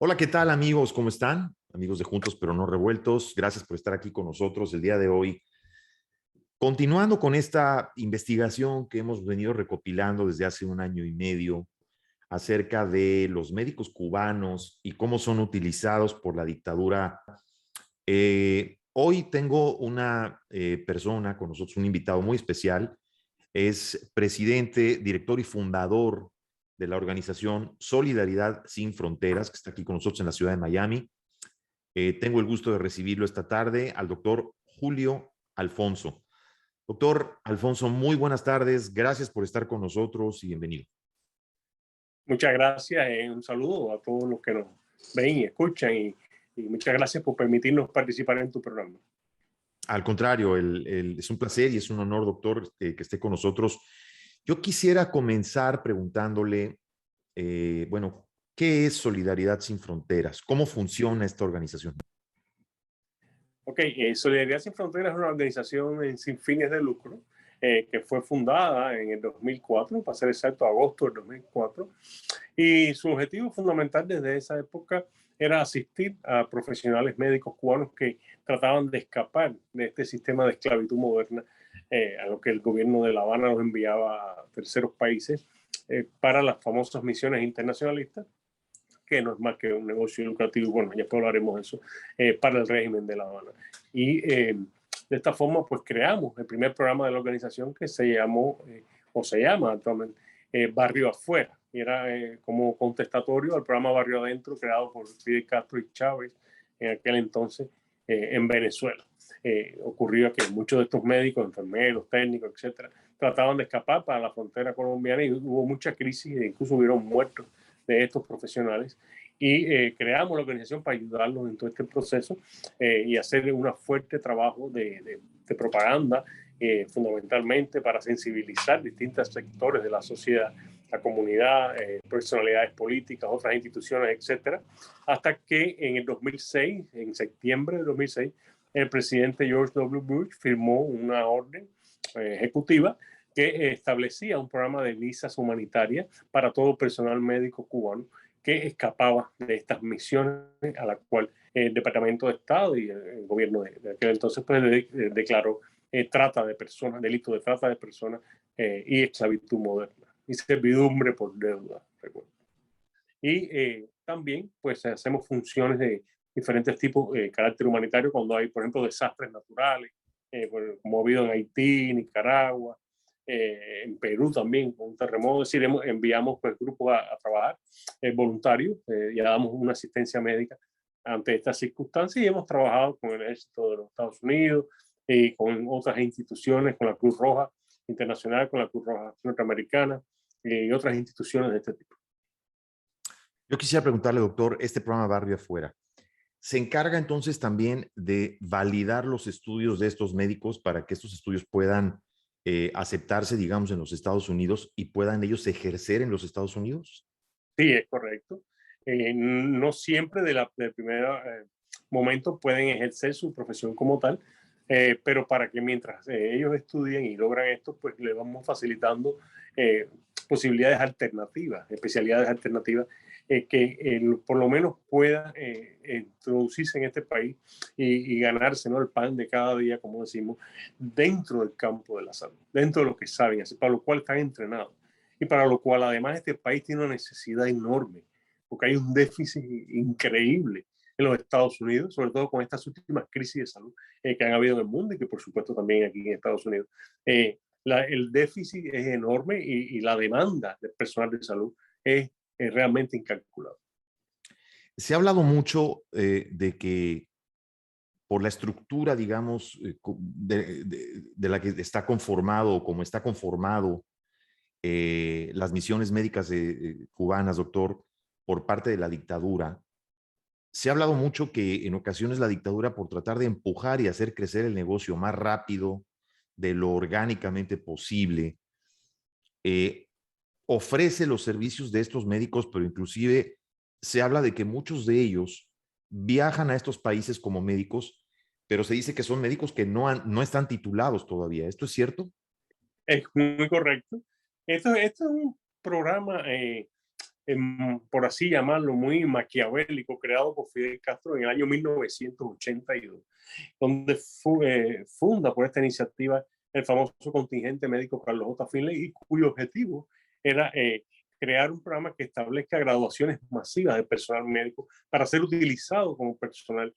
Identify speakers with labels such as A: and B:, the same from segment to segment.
A: Hola, ¿qué tal amigos? ¿Cómo están? Amigos de Juntos pero no revueltos, gracias por estar aquí con nosotros el día de hoy. Continuando con esta investigación que hemos venido recopilando desde hace un año y medio acerca de los médicos cubanos y cómo son utilizados por la dictadura. Hoy tengo una persona con nosotros, un invitado muy especial. Es presidente, director y fundador de la organización Solidaridad Sin Fronteras, que está aquí con nosotros en la ciudad de Miami. Tengo el gusto de recibirlo esta tarde al doctor Julio Alfonso. Doctor Alfonso, muy buenas tardes. Gracias por estar con nosotros y bienvenido.
B: Muchas gracias, un saludo a todos los que nos ven y escuchan y muchas gracias por permitirnos participar en tu programa.
A: Al contrario, es un placer y es un honor, doctor, que esté con nosotros. Yo quisiera comenzar preguntándole, bueno, ¿qué es Solidaridad Sin Fronteras? ¿Cómo funciona esta organización?
B: Ok, Solidaridad Sin Fronteras es una organización sin fines de lucro que fue fundada en el 2004, para ser exacto, agosto del 2004, y su objetivo fundamental desde esa época era asistir a profesionales médicos cubanos que trataban de escapar de este sistema de esclavitud moderna a lo que el gobierno de La Habana los enviaba a terceros países para las famosas misiones internacionalistas, que no es más que un negocio lucrativo, bueno, ya hablaremos de eso, para el régimen de La Habana. Y de esta forma, pues creamos el primer programa de la organización que se llamó, o se llama actualmente, Barrio Afuera. Y era como contestatorio al programa Barrio Adentro, creado por Fidel Castro y Chávez en aquel entonces en Venezuela. Ocurrió que muchos de estos médicos, enfermeros, técnicos, etcétera, trataban de escapar para la frontera colombiana y hubo mucha crisis e incluso hubieron muertos de estos profesionales y creamos la organización para ayudarlos en todo este proceso y hacer un fuerte trabajo de propaganda, fundamentalmente para sensibilizar distintos sectores de la sociedad, la comunidad, personalidades políticas, otras instituciones, etcétera, hasta que en el 2006, en septiembre de 2006, el presidente George W. Bush firmó una orden ejecutiva que establecía un programa de visas humanitarias para todo personal médico cubano que escapaba de estas misiones a la cual el Departamento de Estado y el gobierno de aquel entonces pues, declaró trata de personas, delito de trata de personas y esclavitud moderna y servidumbre por deuda, recuerdo. Y también pues hacemos funciones de diferentes tipos de carácter humanitario cuando hay, por ejemplo, desastres naturales, como ha habido en Haití, Nicaragua, en Perú también, con un terremoto. Es decir, enviamos pues, grupos a trabajar voluntarios y damos una asistencia médica ante estas circunstancias y hemos trabajado con el ejército de los Estados Unidos y con otras instituciones, con la Cruz Roja Internacional, con la Cruz Roja Norteamericana y otras instituciones de este tipo.
A: Yo quisiera preguntarle, doctor, este programa Barrio Afuera, ¿se encarga entonces también de validar los estudios de estos médicos para que estos estudios puedan aceptarse, digamos, en los Estados Unidos y puedan ellos ejercer en los Estados Unidos?
B: Sí, es correcto. No siempre del primer momento pueden ejercer su profesión como tal, pero para que mientras ellos estudien y logran esto, pues le vamos facilitando eh, posibilidades alternativas, especialidades alternativas, que por lo menos puedan introducirse en este país y ganarse, ¿no?, el pan de cada día, como decimos, dentro del campo de la salud, dentro de lo que saben hacer, para lo cual están entrenados y para lo cual además este país tiene una necesidad enorme, porque hay un déficit increíble en los Estados Unidos, sobre todo con estas últimas crisis de salud que han habido en el mundo y que por supuesto también aquí en Estados Unidos. El déficit es enorme y la demanda del personal de salud es realmente incalculable.
A: Se ha hablado mucho de que por la estructura, digamos, de la que está conformado o como está conformado las misiones médicas cubanas, doctor, por parte de la dictadura. Se ha hablado mucho que en ocasiones la dictadura, por tratar de empujar y hacer crecer el negocio más rápido de lo orgánicamente posible, eh, ofrece los servicios de estos médicos, pero inclusive se habla de que muchos de ellos viajan a estos países como médicos, pero se dice que son médicos que no están titulados todavía. ¿Esto es cierto?
B: Es muy correcto. Esto es un programa por así llamarlo, muy maquiavélico, creado por Fidel Castro en el año 1982, donde funda por esta iniciativa el famoso contingente médico Carlos J. Finley, y cuyo objetivo era crear un programa que establezca graduaciones masivas de personal médico para ser utilizado como personal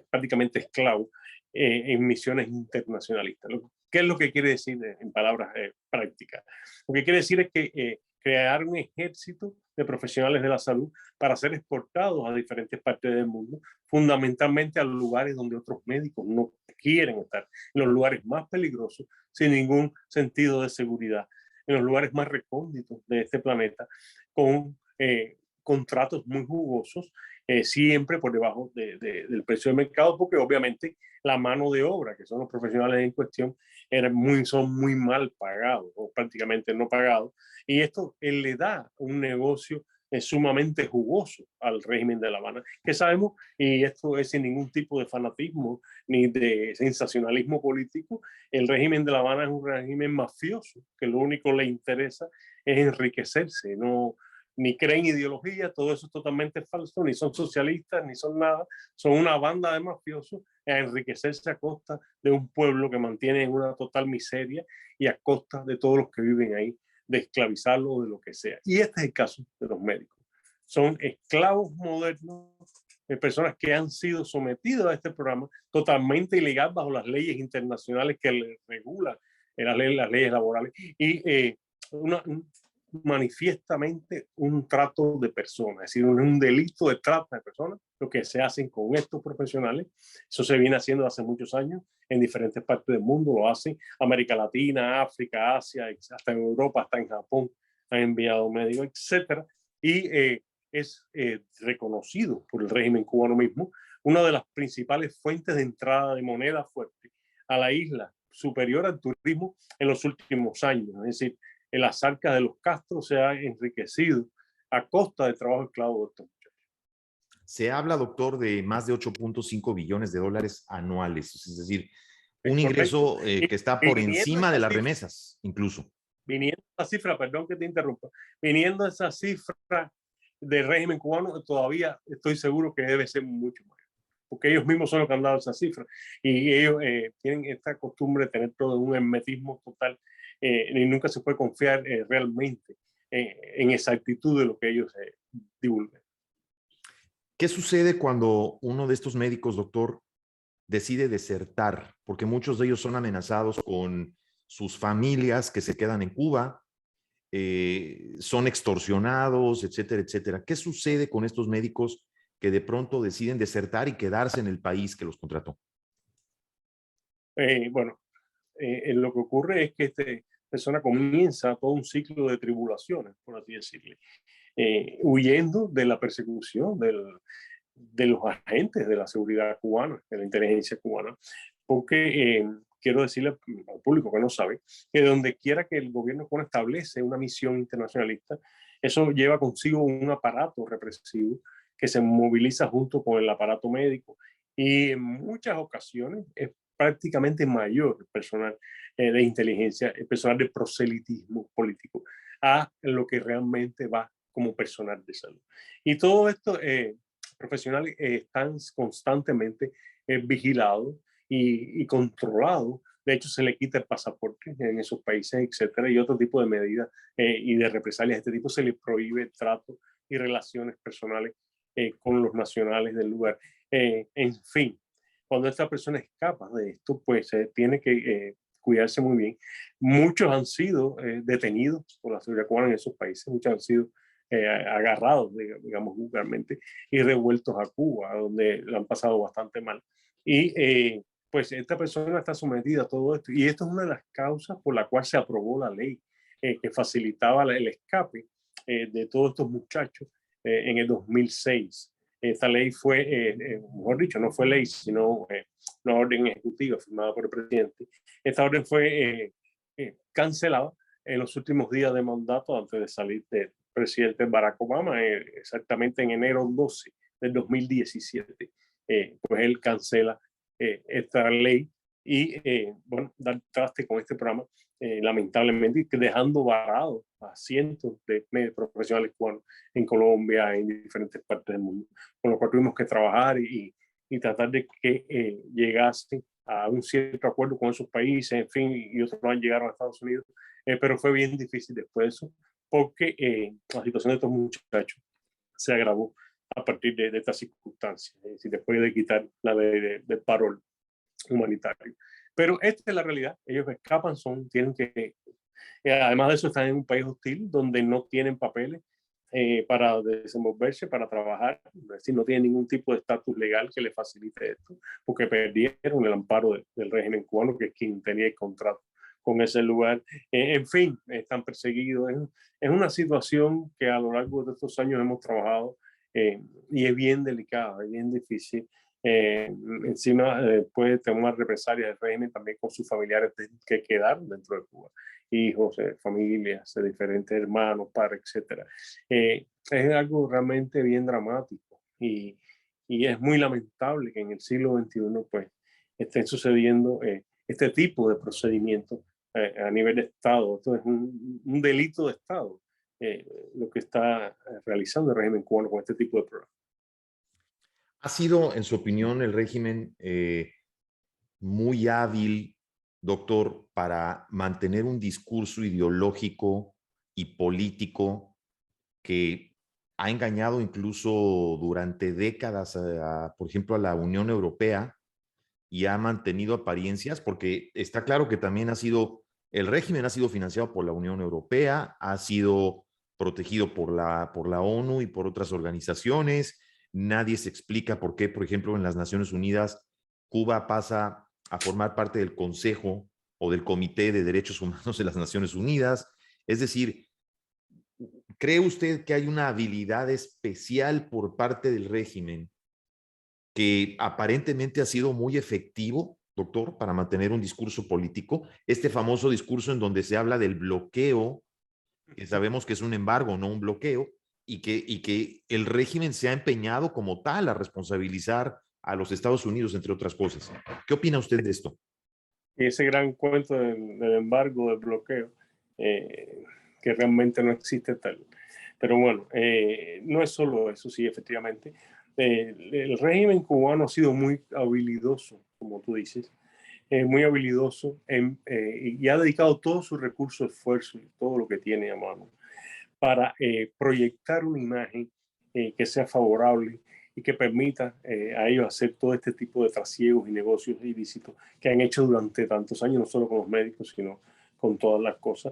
B: prácticamente esclavo en misiones internacionalistas. ¿Qué es lo que quiere decir en palabras prácticas? Lo que quiere decir es que crear un ejército de profesionales de la salud para ser exportados a diferentes partes del mundo, fundamentalmente a lugares donde otros médicos no quieren estar, en los lugares más peligrosos, sin ningún sentido de seguridad, en los lugares más recónditos de este planeta, con contratos muy jugosos, siempre por debajo del precio del mercado, porque obviamente la mano de obra, que son los profesionales en cuestión, son muy mal pagados o prácticamente no pagados, y esto le da un negocio sumamente jugoso al régimen de La Habana, que sabemos, y esto es sin ningún tipo de fanatismo ni de sensacionalismo político, el régimen de La Habana es un régimen mafioso, que lo único que le interesa es enriquecerse, no, ni creen ideología, todo eso es totalmente falso, ni son socialistas, ni son nada, son una banda de mafiosos a enriquecerse a costa de un pueblo que mantiene en una total miseria y a costa de todos los que viven ahí, de esclavizarlo o de lo que sea. Y este es el caso de los médicos. Son esclavos modernos, personas que han sido sometidas a este programa totalmente ilegal bajo las leyes internacionales que le regulan las leyes laborales y manifiestamente un trato de personas, es decir, un delito de trata de personas, lo que se hacen con estos profesionales. Eso se viene haciendo hace muchos años en diferentes partes del mundo, lo hacen América Latina, África, Asia, hasta en Europa, hasta en Japón han enviado médicos, etcétera, y es reconocido por el régimen cubano mismo, una de las principales fuentes de entrada de moneda fuerte a la isla, superior al turismo en los últimos años. Es decir, en las arcas de los Castro se ha enriquecido a costa del trabajo esclavo de estos muchachos.
A: Se habla, doctor, de más de 8.5 billones de dólares anuales, es decir, un ingreso que está por encima de las remesas, incluso.
B: Viniendo esa cifra, perdón que te interrumpa, viniendo esa cifra del régimen cubano, todavía estoy seguro que debe ser mucho más, porque ellos mismos son los que han dado esa cifra y ellos tienen esta costumbre de tener todo un hermetismo total y nunca se puede confiar realmente en exactitud de lo que ellos divulgan.
A: ¿Qué sucede cuando uno de estos médicos, doctor, decide desertar? Porque muchos de ellos son amenazados con sus familias que se quedan en Cuba, son extorsionados, etcétera, etcétera. ¿Qué sucede con estos médicos que de pronto deciden desertar y quedarse en el país que los contrató?
B: Bueno, lo que ocurre es que esta persona comienza todo un ciclo de tribulaciones, por así decirle, huyendo de la persecución de los agentes de la seguridad cubana, de la inteligencia cubana, porque quiero decirle al público que no sabe, que donde quiera que el gobierno cubano establece una misión internacionalista, eso lleva consigo un aparato represivo que se moviliza junto con el aparato médico y en muchas ocasiones es prácticamente mayor el personal de inteligencia, el personal de proselitismo político, a lo que realmente va como personal de salud. Y todo esto, profesionales están constantemente vigilados y controlados. De hecho, se le quita el pasaporte en esos países, etcétera, y otro tipo de medidas y de represalias de este tipo. Se les prohíbe el trato y relaciones personales con los nacionales del lugar. En fin, cuando esta persona escapa de esto, pues tiene que cuidarse muy bien. Muchos han sido detenidos por la seguridad cubana en esos países, muchos han sido agarrados, digamos, vulgarmente, y revueltos a Cuba, donde lo han pasado bastante mal. Y pues esta persona está sometida a todo esto. Y esto es una de las causas por la cual se aprobó la ley que facilitaba el escape de todos estos muchachos en el 2006. Esta ley fue, mejor dicho, no fue ley, sino una orden ejecutiva firmada por el presidente. Esta orden fue cancelada en los últimos días de mandato antes de salir del presidente Barack Obama, exactamente en enero 12 del 2017. Pues él cancela esta ley y, bueno, dar traste con este programa, lamentablemente, dejando varados a cientos de profesionales cubanos en Colombia, en diferentes partes del mundo, con lo cual tuvimos que trabajar y tratar de que llegasen a un cierto acuerdo con esos países, en fin, y otros no llegaron a Estados Unidos, pero fue bien difícil después de eso, porque la situación de estos muchachos se agravó a partir de estas circunstancias, es decir, después de quitar la ley de parol humanitario. Pero esta es la realidad, ellos escapan, tienen que, además de eso están en un país hostil donde no tienen papeles para desenvolverse, para trabajar, es decir, no tienen ningún tipo de estatus legal que les facilite esto, porque perdieron el amparo del régimen cubano, que es quien tenía el contrato con ese lugar. En fin, están perseguidos. Es una situación que a lo largo de estos años hemos trabajado y es bien delicada, es bien difícil. Encima puede tomar represalias del régimen también con sus familiares que quedaron dentro de Cuba, hijos, familias, diferentes hermanos, padres, etc. Es algo realmente bien dramático y es muy lamentable que en el siglo XXI pues estén sucediendo este tipo de procedimientos a nivel de Estado. Esto es un delito de Estado, lo que está realizando el régimen cubano con este tipo de programas.
A: ¿Ha sido, en su opinión, el régimen muy hábil, doctor, para mantener un discurso ideológico y político que ha engañado incluso durante décadas, por ejemplo, a la Unión Europea y ha mantenido apariencias? Porque está claro que también el régimen ha sido financiado por la Unión Europea, ha sido protegido por la ONU y por otras organizaciones. Nadie se explica por qué, por ejemplo, en las Naciones Unidas, Cuba pasa a formar parte del Consejo o del Comité de Derechos Humanos de las Naciones Unidas. Es decir, ¿cree usted que hay una habilidad especial por parte del régimen que aparentemente ha sido muy efectivo, doctor, para mantener un discurso político? Este famoso discurso en donde se habla del bloqueo, que sabemos que es un embargo, no un bloqueo, y que el régimen se ha empeñado como tal a responsabilizar a los Estados Unidos, entre otras cosas. ¿Qué opina usted de esto?
B: Y ese gran cuento del embargo, del bloqueo, eh, que realmente no existe tal. Pero bueno, no es solo eso, sí, efectivamente. El régimen cubano ha sido muy habilidoso, como tú dices, muy habilidoso y ha dedicado todo su recurso, esfuerzo y todo lo que tiene a mano para proyectar una imagen que sea favorable y que permita a ellos hacer todo este tipo de trasiegos y negocios ilícitos que han hecho durante tantos años, no solo con los médicos, sino con todas las cosas.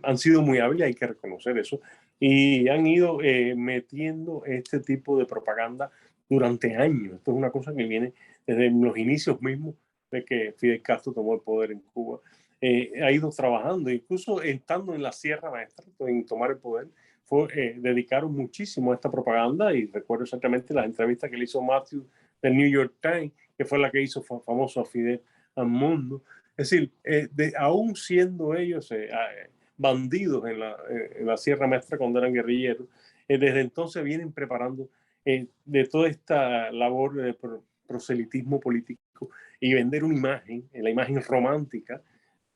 B: Han sido muy hábiles, hay que reconocer eso, y han ido metiendo este tipo de propaganda durante años. Esto es una cosa que viene desde los inicios mismos de que Fidel Castro tomó el poder en Cuba. Ha ido trabajando, incluso estando en la Sierra Maestra, en tomar el poder, dedicaron muchísimo a esta propaganda y recuerdo exactamente las entrevistas que le hizo Matthew del New York Times, que fue la que hizo famoso a Fidel al mundo. Es decir, aún siendo ellos bandidos en la Sierra Maestra cuando eran guerrilleros, desde entonces vienen preparando de toda esta labor de proselitismo político y vender una imagen, la imagen romántica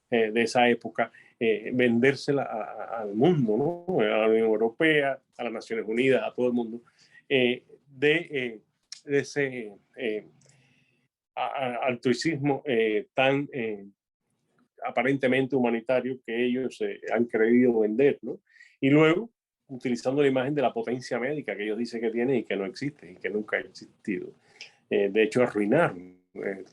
B: de esa época, vendérsela al mundo, ¿no? A la Unión Europea, a las Naciones Unidas, a todo el mundo, de ese altruismo tan aparentemente humanitario que ellos han creído vender, ¿no? Y luego, utilizando la imagen de la potencia médica que ellos dicen que tienen y que no existe y que nunca ha existido. De hecho, arruinaron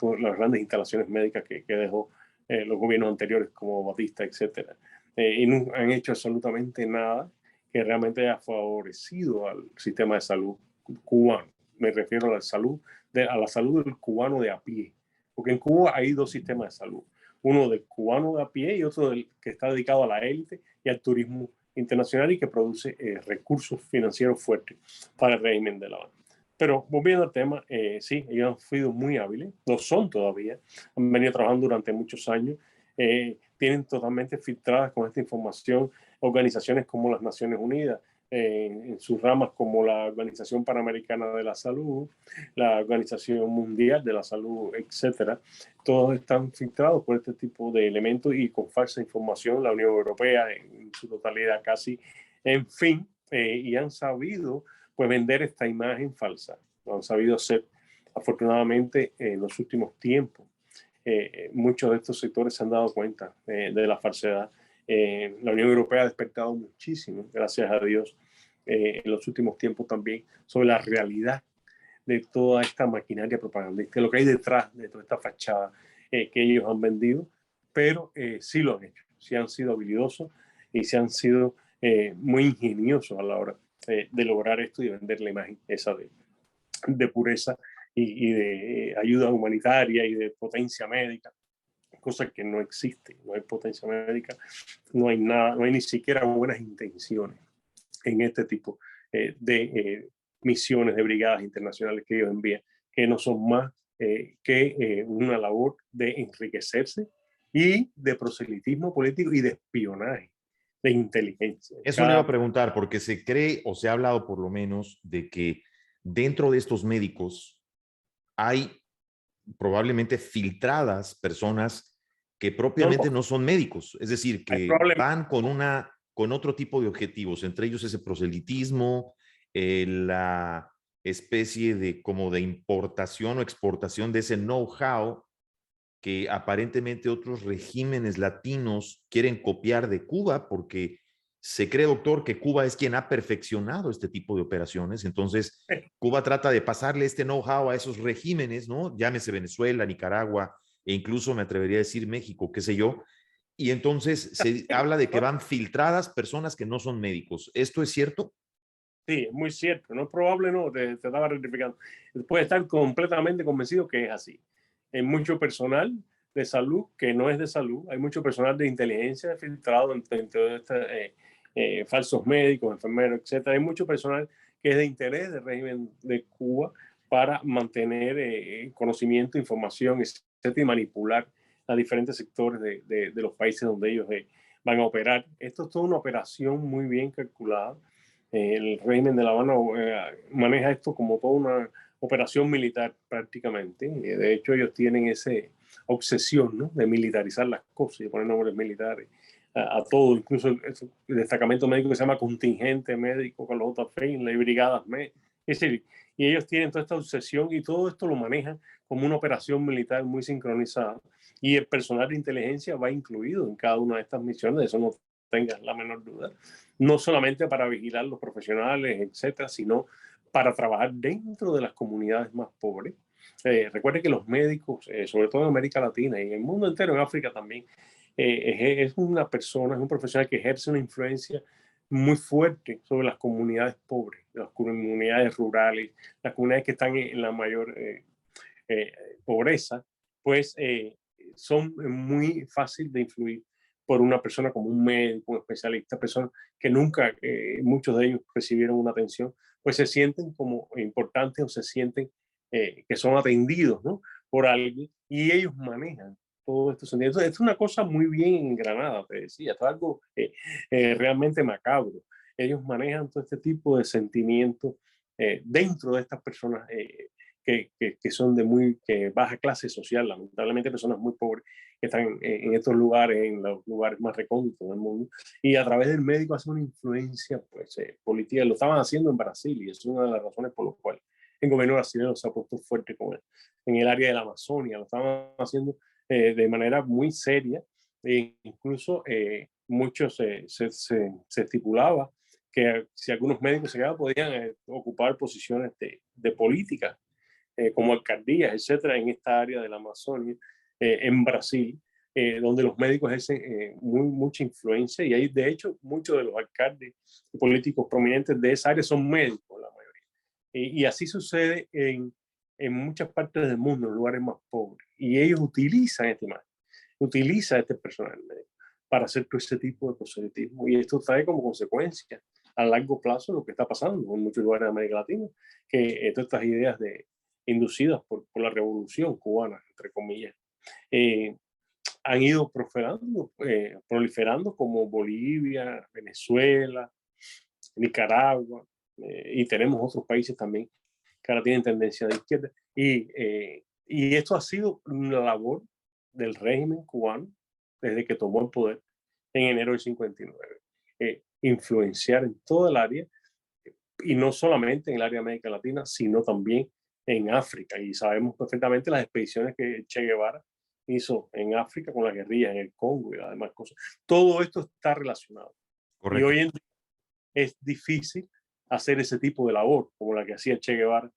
B: todas las grandes instalaciones médicas que dejó los gobiernos anteriores como Batista, etc. Y no han hecho absolutamente nada que realmente haya favorecido al sistema de salud cubano. Me refiero a la salud del cubano de a pie. Porque en Cuba hay dos sistemas de salud. Uno del cubano de a pie y otro del que está dedicado a la élite y al turismo internacional y que produce recursos financieros fuertes para el régimen de La Habana. Pero volviendo al tema, sí, ellos han sido muy hábiles, lo son todavía, han venido trabajando durante muchos años, tienen totalmente filtradas con esta información organizaciones como las Naciones Unidas, en sus ramas como la Organización Panamericana de la Salud, la Organización Mundial de la Salud, etcétera. Todos están filtrados por este tipo de elementos y con falsa información. La Unión Europea en su totalidad casi, en fin, y han sabido pues vender esta imagen falsa. Lo han sabido hacer afortunadamente en los últimos tiempos. Muchos de estos sectores se han dado cuenta de la falsedad. La Unión Europea ha despertado muchísimo, gracias a Dios, en los últimos tiempos también, sobre la realidad de toda esta maquinaria propagandística, lo que hay detrás de toda esta fachada que ellos han vendido, pero sí lo han hecho, sí han sido habilidosos y sí han sido muy ingeniosos a la hora de lograr esto y vender la imagen esa de pureza y de ayuda humanitaria y de potencia médica, cosa que no existe. No hay potencia médica, no hay nada, no hay ni siquiera buenas intenciones en este tipo de misiones de brigadas internacionales que ellos envían, que no son más que una labor de enriquecerse y de proselitismo político y de espionaje, de inteligencia.
A: Eso le iba a preguntar, porque se cree o se ha hablado por lo menos de que dentro de estos médicos hay probablemente filtradas personas que
B: No,
A: propiamente no son médicos, es decir, que van con otro tipo de objetivos, entre ellos ese proselitismo, la especie de como de importación o exportación de ese know-how que aparentemente otros regímenes latinos quieren copiar de Cuba, porque se cree, doctor, que Cuba es quien ha perfeccionado este tipo de operaciones. Entonces, Cuba trata de pasarle este know-how a esos regímenes, ¿no? Llámese Venezuela, Nicaragua, e incluso me atrevería a decir México, qué sé yo. Y entonces se habla de que van filtradas personas que no son médicos. ¿Esto es cierto?
B: Sí, es muy cierto. No es probable, no, te estaba rectificando. Puede estar completamente convencido que es así. Hay mucho personal de salud que no es de salud. Hay mucho personal de inteligencia filtrado entre estos falsos médicos, enfermeros, etcétera. Hay mucho personal que es de interés del régimen de Cuba para mantener conocimiento, información, etcétera, y manipular a diferentes sectores de los países donde ellos van a operar. Esto es toda una operación muy bien calculada. El régimen de La Habana maneja esto como toda una operación militar prácticamente. De hecho, ellos tienen esa obsesión, ¿no?, de militarizar las cosas y de poner nombres militares a todo, incluso el destacamento médico que se llama contingente médico con los JFE, las brigadas médicas. Es decir, y ellos tienen toda esta obsesión y todo esto lo manejan como una operación militar muy sincronizada. Y el personal de inteligencia va incluido en cada una de estas misiones, de eso no tengas la menor duda. No solamente para vigilar los profesionales, etcétera, sino para trabajar dentro de las comunidades más pobres. Recuerde que los médicos, sobre todo en América Latina y en el mundo entero, en África también, es una persona, es un profesional que ejerce una influencia muy fuerte sobre las comunidades pobres, las comunidades rurales, las comunidades que están en la mayor eh, pobreza, pues son muy fáciles de influir por una persona como un médico, un especialista, personas que nunca, muchos de ellos recibieron una atención, pues se sienten como importantes o se sienten que son atendidos, ¿no?, por alguien y ellos manejan todo esto. Entonces, es una cosa muy bien engranada, te decía, es algo realmente macabro. Ellos manejan todo este tipo de sentimientos dentro de estas personas que son de muy baja clase social, lamentablemente personas muy pobres que están en estos lugares, en los lugares más recónditos del mundo, y a través del médico hace una influencia pues, política. Lo estaban haciendo en Brasil y es una de las razones por las cuales el gobierno brasileño se ha puesto fuerte con él. En el área de la Amazonia lo estaban haciendo de manera muy seria, e incluso muchos se estipulaba que si algunos médicos se quedaban podían ocupar posiciones de política como alcaldías, etcétera, en esta área de la Amazonia, en Brasil, donde los médicos ejercen mucha influencia y hay, de hecho, muchos de los alcaldes y políticos prominentes de esa área son médicos, la mayoría. Y así sucede en muchas partes del mundo, en lugares más pobres. Y ellos utilizan esta imagen, utilizan este personal médico para hacer todo ese tipo de proselitismo. Y esto trae como consecuencia a largo plazo lo que está pasando en muchos lugares de América Latina, que todas estas ideas inducidas por la revolución cubana, entre comillas, eh, han ido proliferando como Bolivia, Venezuela, Nicaragua, y tenemos otros países también que ahora tienen tendencia de izquierda. Y esto ha sido una labor del régimen cubano desde que tomó el poder en enero del 59. Influenciar en todo el área, y no solamente en el área de América Latina, sino también en África. Y sabemos perfectamente las expediciones que Che Guevara hizo en África con las guerrillas en el Congo y las demás cosas. Todo esto está relacionado.
A: Correcto.
B: Y hoy en día es difícil hacer ese tipo de labor, como la que hacía Che Guevara,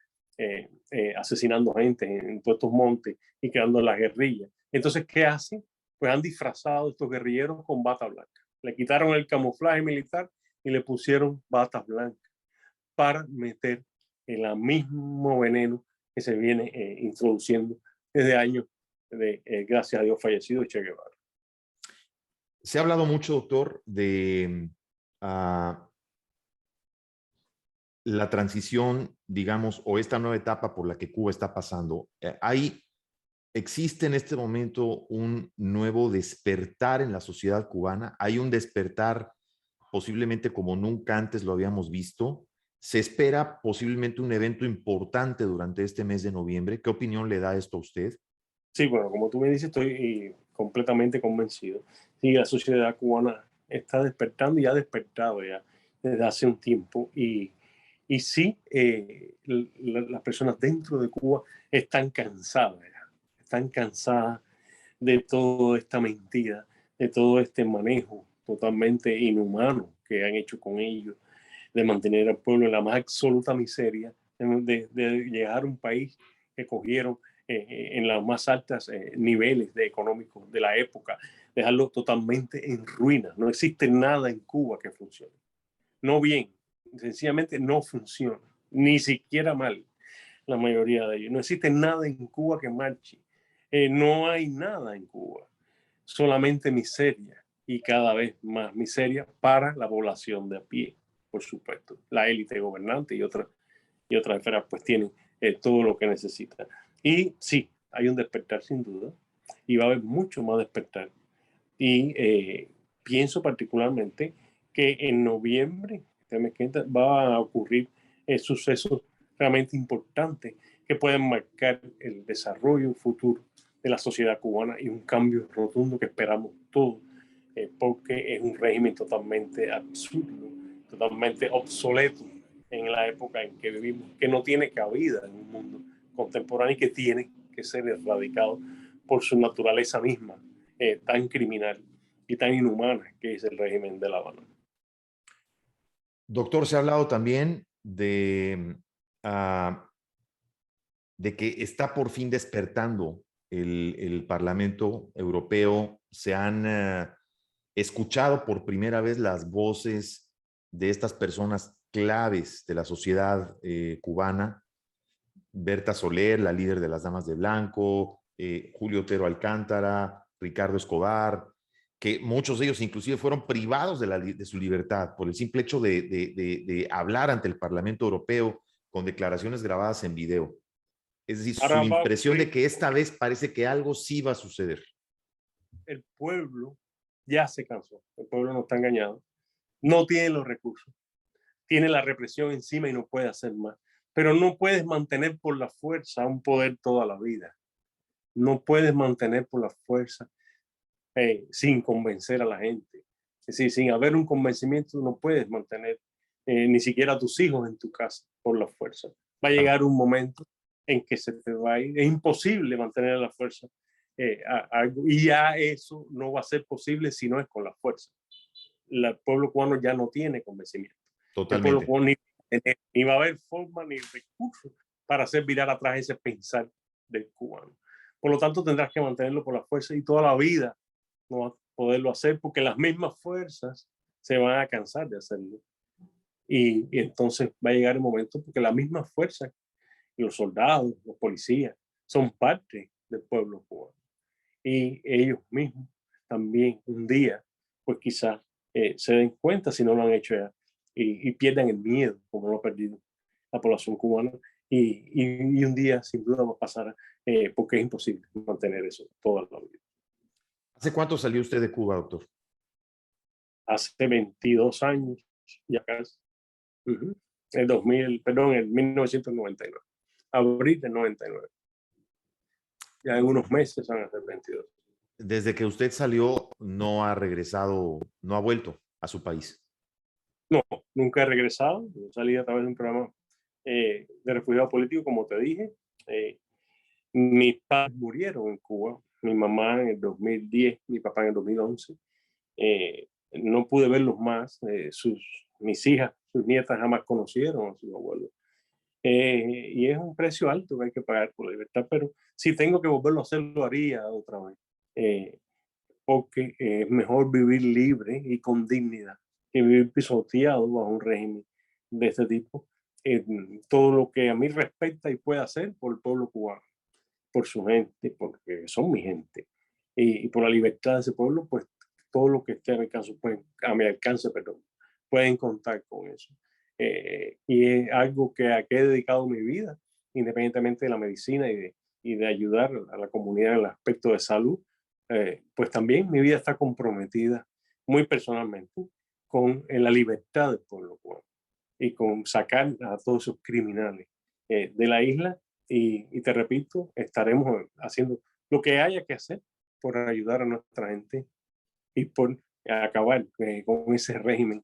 B: asesinando gente en todos estos montes y creando las guerrillas. Entonces, ¿qué hacen? Pues han disfrazado a estos guerrilleros con bata blanca. Le quitaron el camuflaje militar y le pusieron batas blancas para meter el mismo veneno que se viene introduciendo desde años de, gracias a Dios, fallecido Che Guevara.
A: Se ha hablado mucho, doctor, de la transición, digamos, o esta nueva etapa por la que Cuba está pasando. ¿Existe en este momento un nuevo despertar en la sociedad cubana? ¿Hay un despertar posiblemente como nunca antes lo habíamos visto? ¿Se espera posiblemente un evento importante durante este mes de noviembre? ¿Qué opinión le da esto a usted?
B: Sí, bueno, como tú me dices, estoy completamente convencido. Sí, la sociedad cubana está despertando y ha despertado ya desde hace un tiempo. Y sí, las personas dentro de Cuba están cansadas ya. Están cansadas de toda esta mentira, de todo este manejo totalmente inhumano que han hecho con ellos, de mantener al pueblo en la más absoluta miseria, de llegar a un país que cogieron en los más altos niveles de económicos de la época, dejarlo totalmente en ruinas. No existe nada en Cuba que funcione. No bien, sencillamente no funciona, ni siquiera mal la mayoría de ellos. No existe nada en Cuba que marche. No hay nada en Cuba, solamente miseria y cada vez más miseria para la población de a pie, por supuesto. La élite gobernante y otras esferas pues tienen todo lo que necesitan. Y sí, hay un despertar sin duda y va a haber mucho más despertar. Y pienso particularmente que en noviembre va a ocurrir sucesos realmente importantes que pueden marcar el desarrollo futuro de la sociedad cubana y un cambio rotundo que esperamos todos, porque es un régimen totalmente absurdo, totalmente obsoleto en la época en que vivimos, que no tiene cabida en un mundo contemporáneo y que tiene que ser erradicado por su naturaleza misma, tan criminal y tan inhumana que es el régimen de La Habana.
A: Doctor, se ha hablado también de que está por fin despertando el Parlamento Europeo. Se han escuchado por primera vez las voces de estas personas claves de la sociedad cubana. Berta Soler, la líder de las Damas de Blanco, Julio Otero Alcántara, Ricardo Escobar, que muchos de ellos inclusive fueron privados de su libertad por el simple hecho de hablar ante el Parlamento Europeo con declaraciones grabadas en video. Es decir, su impresión de que esta vez parece que algo sí va a suceder.
B: El pueblo ya se cansó, el pueblo no está engañado, no tiene los recursos, tiene la represión encima y no puede hacer más. Pero no puedes mantener por la fuerza un poder toda la vida. No puedes mantener por la fuerza sin convencer a la gente. Es decir, sin haber un convencimiento no puedes mantener ni siquiera a tus hijos en tu casa por la fuerza. Va a llegar un momento en que se te va a ir. Es imposible mantener a la fuerza algo, y ya eso no va a ser posible si no es con la fuerza. El pueblo cubano ya no tiene convencimiento.
A: Totalmente.
B: El pueblo cubano ni va a haber forma ni recursos para hacer virar atrás ese pensar del cubano. Por lo tanto, tendrás que mantenerlo por la fuerza y toda la vida no va a poderlo hacer porque las mismas fuerzas se van a cansar de hacerlo. Y entonces va a llegar el momento porque las mismas fuerzas, los soldados, los policías, son parte del pueblo cubano. Y ellos mismos también un día, pues quizás se den cuenta si no lo han hecho ya y pierdan el miedo, como lo ha perdido la población cubana. Y un día sin duda va a pasar porque es imposible mantener eso toda la vida.
A: ¿Hace cuánto salió usted de Cuba, doctor?
B: Hace 22 años, ya casi. Uh-huh. El 1999. Abril del 99. Ya en unos meses van a ser 22.
A: Desde que usted salió, no ha regresado, no ha vuelto a su país.
B: No, nunca he regresado. Yo salí a través de un programa de refugiado político, como te dije. Mis padres murieron en Cuba. Mi mamá en el 2010, mi papá en el 2011. No pude verlos más. Mis hijas, sus nietas jamás conocieron a sus abuelos. Y es un precio alto que hay que pagar por la libertad, pero si tengo que volverlo a hacer, lo haría otra vez. Porque es mejor vivir libre y con dignidad que vivir pisoteado bajo un régimen de este tipo. Todo lo que a mí respecta y pueda hacer por el pueblo cubano, por su gente, porque son mi gente, y por la libertad de ese pueblo, pues todo lo que esté a mi alcance, pueden contar con eso. Y es algo a que he dedicado mi vida, independientemente de la medicina y de ayudar a la comunidad en el aspecto de salud. Pues también mi vida está comprometida muy personalmente con la libertad del pueblo cubano y con sacar a todos esos criminales de la isla. Y te repito, estaremos haciendo lo que haya que hacer por ayudar a nuestra gente y por acabar con ese régimen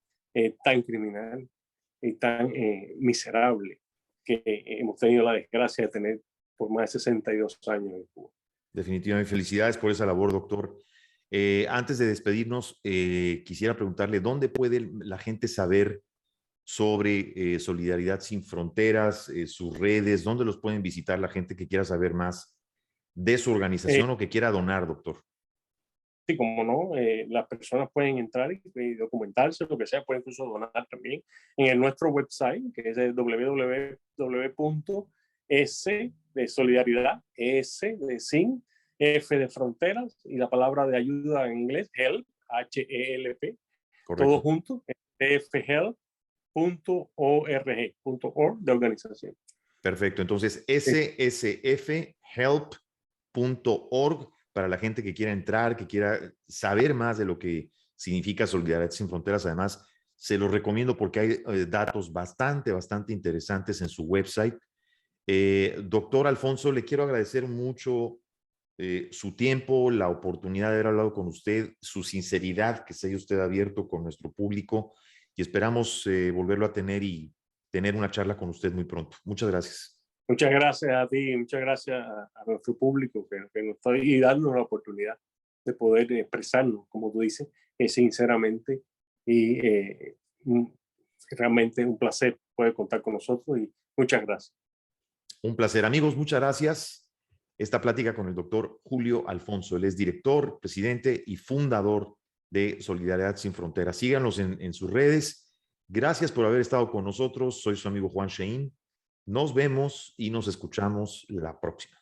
B: tan criminal y tan miserable que hemos tenido la desgracia de tener por más de 62 años en Cuba.
A: Definitivamente, felicidades por esa labor, doctor. Antes de despedirnos, quisiera preguntarle, ¿dónde puede la gente saber sobre Solidaridad Sin Fronteras, sus redes? ¿Dónde los pueden visitar la gente que quiera saber más de su organización o que quiera donar, doctor?
B: Sí, como no, las personas pueden entrar y documentarse, lo que sea, pueden incluso donar también en nuestro website, que es www.s de solidaridad, S de sin, F de fronteras y la palabra de ayuda en inglés, help, H-E-L-P, todo junto, fhelp.org de organización.
A: Perfecto, entonces ssfhelp.org para la gente que quiera entrar, que quiera saber más de lo que significa Solidaridad Sin Fronteras. Además, se los recomiendo porque hay datos bastante interesantes en su website. Doctor Alfonso, le quiero agradecer mucho su tiempo, la oportunidad de haber hablado con usted, su sinceridad, que se haya usted abierto con nuestro público y esperamos volverlo a tener y tener una charla con usted muy pronto. Muchas gracias.
B: Muchas gracias a ti, muchas gracias a nuestro público que nos está y darnos la oportunidad de poder expresarnos, como tú dices, sinceramente y realmente un placer poder contar con nosotros y muchas gracias.
A: Un placer, amigos, muchas gracias. Esta plática con el doctor Julio Alfonso, él es director, presidente y fundador de Solidaridad Sin Fronteras. Síganlos en sus redes. Gracias por haber estado con nosotros. Soy su amigo Juan Shein. Nos vemos y nos escuchamos la próxima.